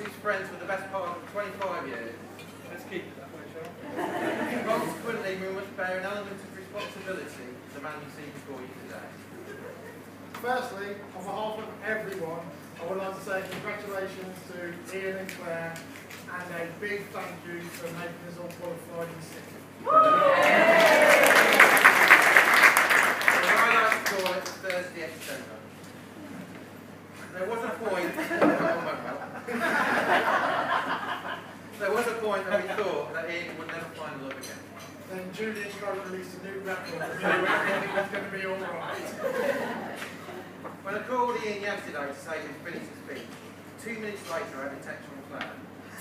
his friends for the best part of 25 years. Let's keep it that way, shall we? Consequently, we must bear an element of responsibility to the man you see before you today. Firstly, on behalf of everyone, I would like to say congratulations to Iain and Claire, and a big thank you for making us all qualified in sitting. I like to call it Thursday Extender. There was a point. There was a point that we thought that Iain would never find love again. Then Julian tried to release a new record, and everything was going to be all right. When I called Iain yesterday to say he'd finished his speech, 2 minutes later I had a text from Claire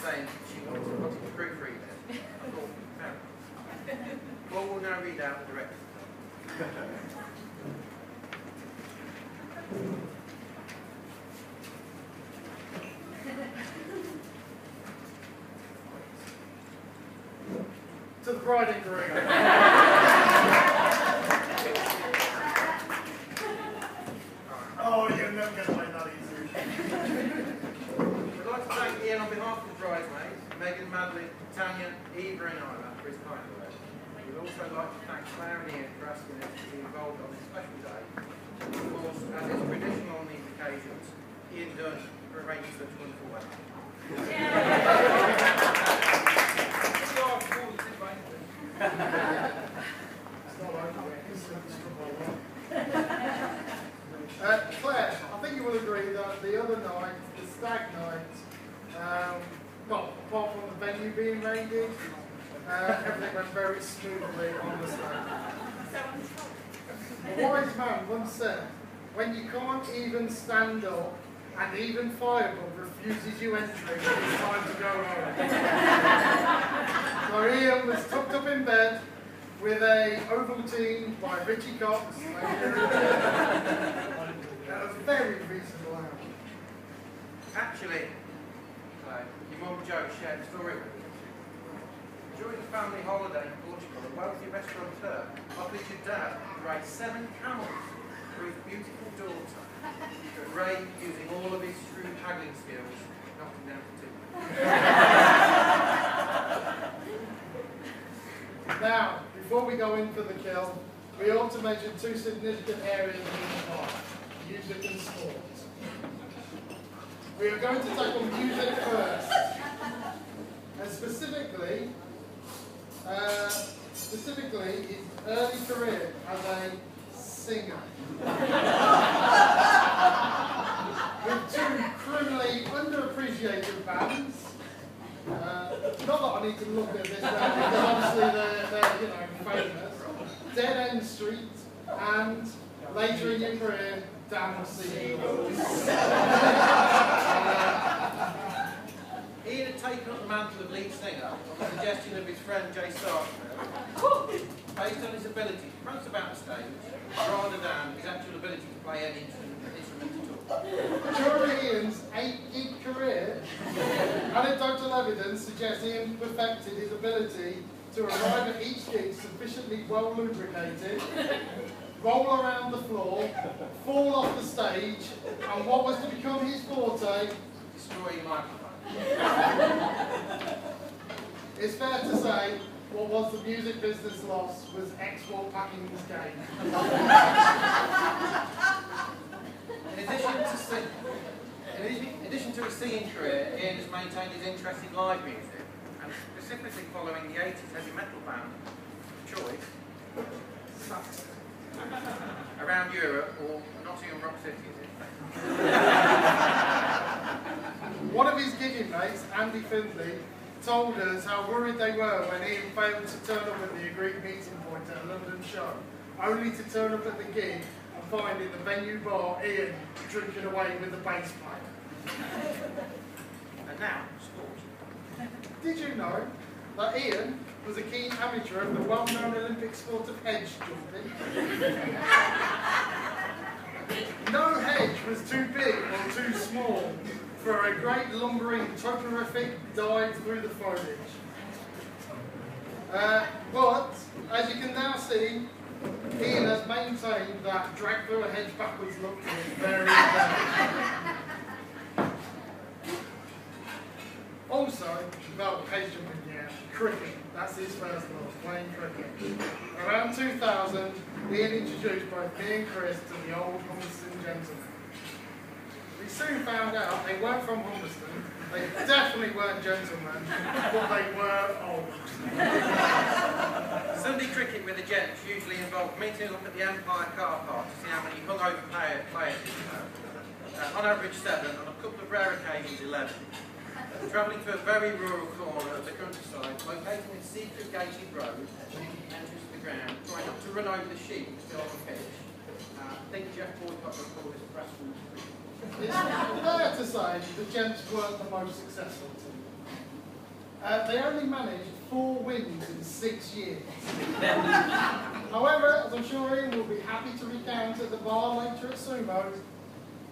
saying she wanted to proofread it. I thought, fair enough. Paul will now read out the director's To the bride and groom. Oh, you're never going to make that easy. I'd like to thank Iain on behalf of the bridesmaids, Megan, Madeline, Tanya, Eva and Isla for his kind words. We'd also like to thank Claire and Iain for asking us to be involved on this special day. Of course, as is traditional on these occasions, Iain Dunn for arranging such a wonderful wedding. Claire, I think you will agree that the other night, the stag night, well, apart from the venue being raided, everything went very smoothly on the stag. A wise man once said, when you can't even stand up and even Fireball refuses you entry, it's time to go home. So Iain was tucked up in bed with a Ovaltine by Richie Cox. That was very reasonable hour. Actually, your mum Jo shared a story with me. During a family holiday in Portugal, a wealthy restaurateur offered your dad to raise 7 camels for his beautiful daughter. But Ray, using all of his shrewd haggling skills, knocked him down to 2. Now, before we go in for the kill, we ought to mention 2 significant areas of the life: music and sports. We are going to tackle music first, and specifically his early career as a singer. With 2 criminally underappreciated bands. Not that I need to look at this now, because obviously they're famous. Dead End Street, and later in your career, Damn Sea. Iain had taken up the mantle of lead singer on the suggestion of his friend Jay Sartre, based on his ability to prance about the stage, rather than his actual ability to play any instrument at all. During Iain's 8-gig career, anecdotal evidence suggests Iain perfected his ability to arrive at each gig sufficiently well lubricated, roll around the floor, fall off the stage, and what was to become his forte, destroying microphones. It's fair to say what was the music business loss was export packing's gain. In addition to his singing career, Iain has maintained his interest in live music, and specifically following the 80s heavy metal band of choice, around Europe, or Nottingham Rock City, is it? One of his gigging mates, Andy Findlay, told us how worried they were when Iain failed to turn up at the agreed meeting point at a London show, only to turn up at the gig and find in the venue bar Iain drinking away with the bass player. And now, sport. Did you know that Iain was a keen amateur of the well-known Olympic sport of hedge jumping? No hedge was too big or too small for a great lumbering, toporific dive through the foliage. But, as you can now see, Iain has maintained that drag through a hedge backwards look to his very well. Also, well, cage jumping, yeah, cricket. That's his first love, playing cricket. Around 2000, Iain introduced both me and Chris to the old Humberston gentlemen. We soon found out they weren't from Humberston, they definitely weren't gentlemen, but they were old. Sunday cricket with the gents usually involved meeting up at the Empire car park to see how many hungover players you know. On average 7, on a couple of rare occasions 11. Travelling to a very rural corner of the countryside, locating a secret gated road, entrance to the ground, trying not to run over the sheep still on the pitch. I think Jeff Boycott would call this press room. It's fair to say the gents weren't the most successful team. They only managed 4 wins in 6 years. However, as I'm sure Iain will be happy to recount at the bar later at Sumo,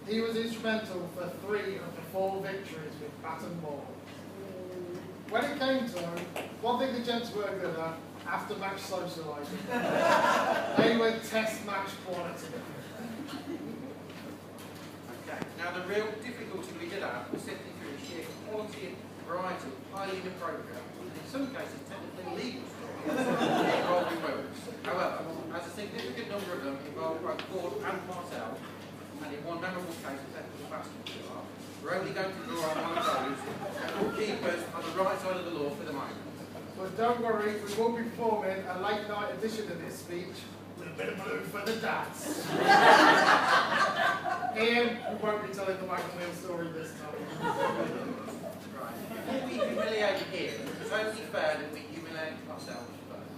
he was instrumental for 3 of the 4 victories with bat and ball. When it came to him, one thing the gents were good at, after match socialising, they were test match quality. Okay. Now the real difficulty we did have was sifting through the sheer quality and variety of highly inappropriate, in some cases technically illegal stories involving roads. However, as a significant number of them involved both Ford and Martel, and in one memorable case of theft of a basket jar, we're only going to draw on one of those who keep us on the right side of the law for the moment. But don't worry, we will be performing a late night edition of this speech with a bit of blue for the dads. Iain, we won't be telling the wagon wheel story this time. Right. Before we humiliate him, it's only fair that we humiliate ourselves first.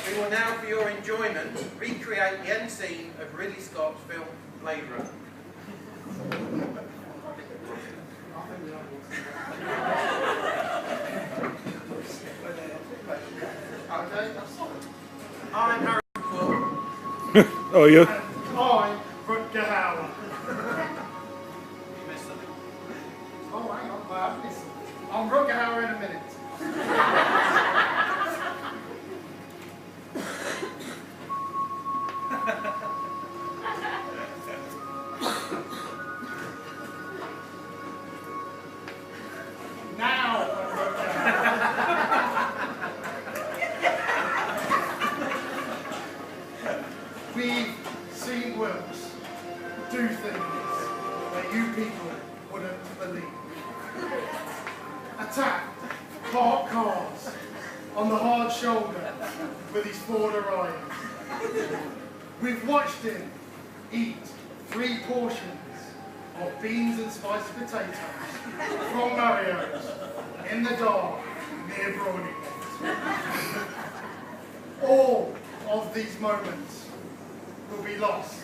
We will now, for your enjoyment, recreate the end scene of Ridley Scott's film Blade Runner. I'm Harry Potter. Oh, you? And I'm Rutger Hauer. You missed something. Oh, hang on, I have missed it. I'm Rutger Hauer in a minute. Now, we've seen works do things that you people wouldn't believe. Attack parked cars on the hard shoulder with his Ford Orion. We've watched him eat 3 portions of beans and spiced potatoes from Mario's in the dark near Broadgate. All of these moments will be lost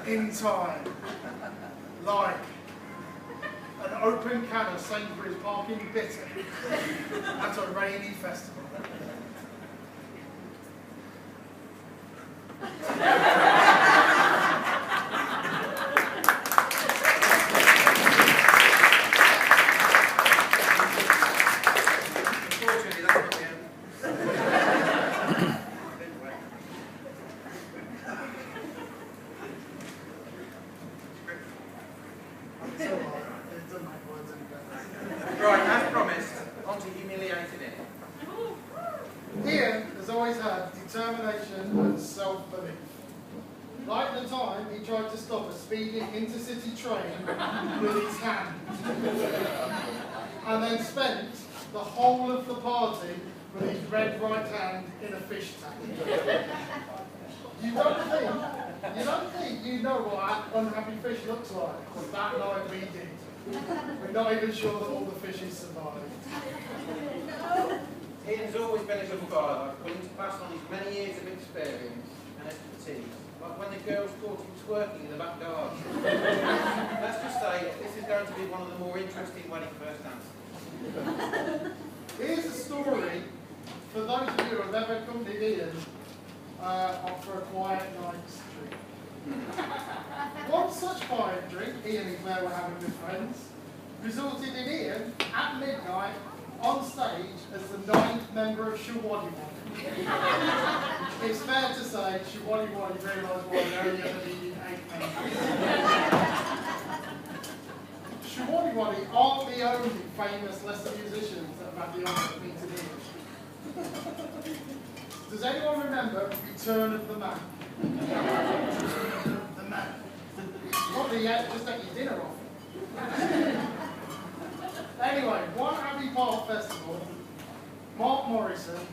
in time, like an open can of Sainsbury's Parking Bitter at a rainy festival. Unfortunately, that's not the end. It's all right. It doesn't make words any better. Right, as promised, on to humiliating it. Iain has always had determination and self-belief. Like the time he tried to stop a speeding intercity train with his hand, and then spent the whole of the party with his red right hand in a fish tank. You don't think you know what an unhappy fish looks like? Well, that night we did. We're not even sure that all the fishes survived. Iain's always been a good father, willing to pass on his many years of experience and expertise, like when the girls caught him twerking in the back garden. Let's just say this is going to be one of the more interesting wedding first dances. Here's a story for those of you who have ever accompanied Iain for a quiet night's trip. One such quiet drink Iain and Claire were having with friends resulted in Iain, at midnight, on stage as the 9th member of Shawadi Wadi. It's fair to say Shawadi Wadi realised why they only ever needed 8 members. Shawadi Wadi aren't the only famous lesser musicians that have had the honour of meeting Iain. Does anyone remember Return of the Man? The Man. Probably just ate your dinner off. Anyway, one Abbey Park festival, Mark Morrison,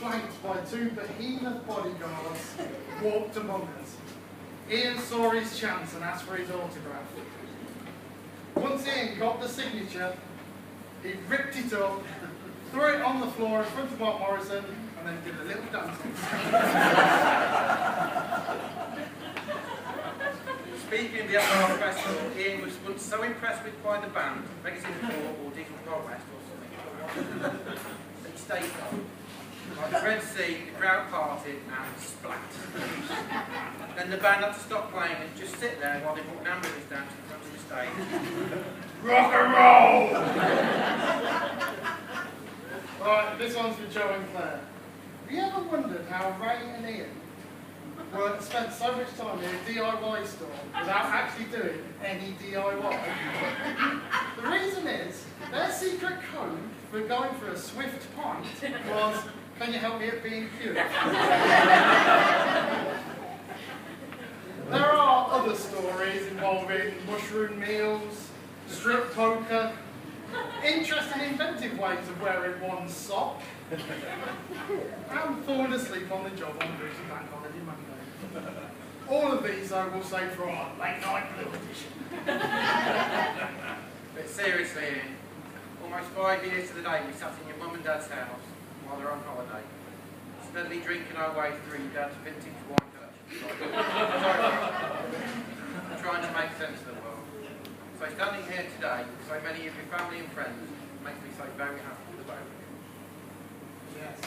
flanked by 2 behemoth bodyguards, walked among us. Iain saw his chance and asked for his autograph. Once Iain got the signature, he ripped it up, threw it on the floor in front of Mark Morrison, and then did a little dance. Speaking of the Upper Festival, Iain was once so impressed by the band, Magazine 4 or Digital Pro West or something, that he stayed on. Like the Red Sea, the crowd parted and splat. Then the band had to stop playing and just sit there while they brought an ambulance down to the front of the stage. Rock and roll! Right, this one's for Joe and Claire. Have you ever wondered how Ray and Iain spent so much time in a DIY store without actually doing any DIY? The reason is, their secret code for going for a swift pint was, can you help me at being cute? There are other stories involving mushroom meals, strip poker, interesting inventive ways of wearing one's sock, and falling asleep on the job on Bruce's Bank Holiday Monday. All of these I will say for our late night blue edition. But seriously, Iain, almost 5 years to the day we sat in your mum and dad's house while they're on holiday, steadily drinking our way through your dad's vintage wine collection. Trying to make sense of the world. So standing here today, so many of your family and friends makes me so very happy about it. Yes.